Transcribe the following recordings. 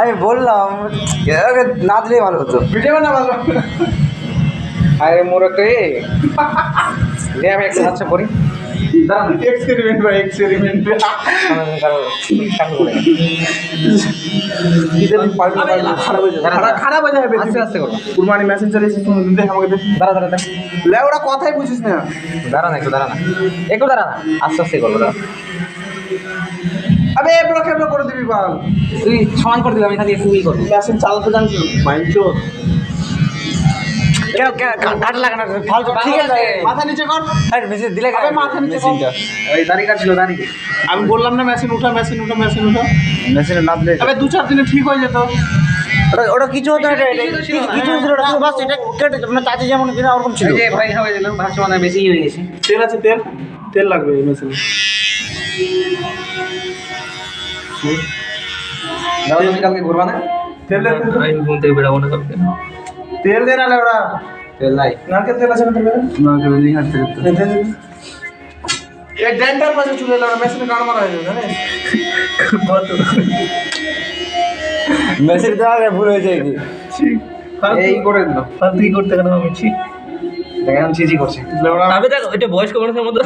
আমি বললাম না দিলেই ভালো হতো। ভিডিও না ভালো। আরে মোরকে দে আমি একটা আচ্ছা করি দাঁড়ান এক্সপেরিমেন্ট ভাই এক্সপেরিমেন্ট। খারাপ হয়ে যাবে। আস্তে আস্তে করো। কুরবানি মেশিন চালিয়েছি তুমি দেখ আমাকে দেখ। দাঁড়া দাঁড়া লে ওরা কথাই বুঝিস না। দাঁড়া না একটু দাঁড়া না আস্তে আস্তে করবো দাঁড়া। আবে এবড়ো খেবড়ো করে দিবি বাল। তুই সমান করে দিবি আমি খালি একটু ই করবো। মেশিন চালাতে জানিস মাইন্ড তো কাটা লাগে না ফালতু। ঠিক আছে মাথা নিচে কর। আরে মেশিন দিলে আবে মাথা নিচে কর। মেশিনটা এই দাঁড়ি কাটছিল দাঁড়ি আমি বললাম না মেশিন উঠা মেশিন উঠা মেশিন উঠা। মেশিনে না দিলে আবে 2-4 দিনে ঠিক হয়ে যেত। ওটা কিছু হতো না। কিছু ছিল ওটা শুধু বাস এটা কেটে মানে চাচি যেমন কিনা ওরকম ছিল। এই যে ভাই হয়ে দিলাম ভাবছি মানে বেশি হয়ে গেছে। তেল আছে তেল তেল লাগবে এই মেশিনে। দাও তুমি কালকে ঘুরবা না? তেল দে আমি ঘুম থেকে বেরাবো না কালকে। তেল দে না লে ওরা। তেল নাই। নারকেল তেল আছে না তেল? নারকেল দিয়ে হাঁটতে এই ডেন্টার পাশে চলে এলো মেশিনে কান মারা হয়ে যাবে জানিস? মেশিন দেওয়া ভুল হয়ে যায় কি এই করে দিল। তুই করতে কেন আমি ছি দেখেন চিজি করছে। তবে দেখো এটা বয়স্ক মানুষের মতো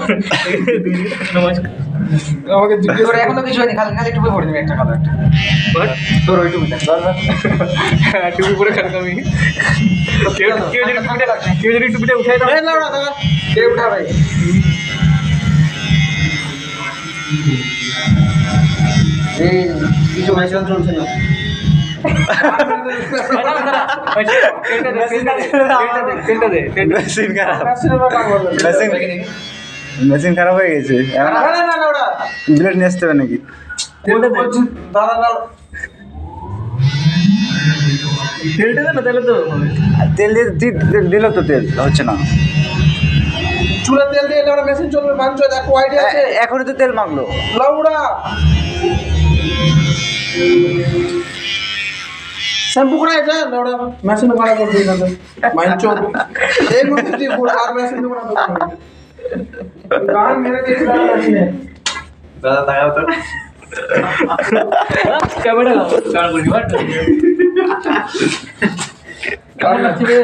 আমাকে জিজ্ঞেস তোর এখনো কিছু হয়নি খালি খালি টুপি পরে দিবি একটা কালো একটা। তোর ওই টুপিটা টুপি পরে খালি আমি কেউ যদি টুপিটা উঠাই দাও এই লাউড়া দাদা কে উঠা ভাই এই কিছু মেশিন চলছে না। মেশিন খারাপ মেশিনের কান বলবে মেশিন খারাপ হয়ে গেছে এখন না না না লাউড়া ব্লেড নিয়ে আসতে হবে নাকি? তেলটা বলছি দাঁড়া লাউড়া তেলটা দে না তাহলে তো তেল দিয়ে দিল তো তেল হচ্ছে না। চুলা তেল দিয়ে লাউড়া মেশিন চলবে মানছো দেখো আইডিয়া আছে এখনই তো তেল মাগলো। লাউড়া শ্যাম্পু করা যায় লাউড়া মেশিন ভাড়া করে দিই না মানছো এই মধ্যে তুই পুরো আর মেশিন দেবো না গান মেরে দিয়ে দাদা তাকাও তো ক্যামেরা লাও কার করি বাট কেমন লাগছে রে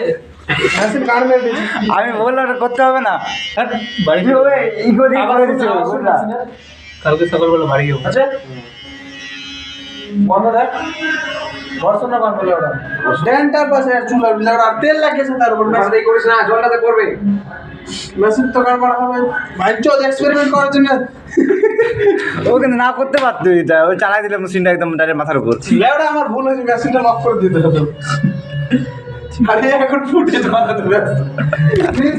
মেশিন গান মেরে দিয়েছি আমি বললাম ওটা করতে হবে না। বাড়ি করে দিচ্ছে বুঝলা? কালকে সকালবেলা বাড়ি যাবো আচ্ছা বন্ধ দেখ বর্ষণ না বান বলে ওটা ডেন্টার পাশে আর চুলা লাউড়া তেল লাগিয়েছে তার উপর মেশিন এই করিস না জলটাতে করবে। মেশিন তো গান মারা হবে মানছো এক্সপেরিমেন্ট করার জন্য ও কিন্তু না করতে পারতো এটা। ওই চালাই দিলে মেশিনটা একদম ডাইরেক্ট মাথার উপর। লেওড়া আমার ভুল হয়েছে মেশিনটা লক করে দিতে হতো আরে এখন ফুটে যাওয়া ব্যস্ত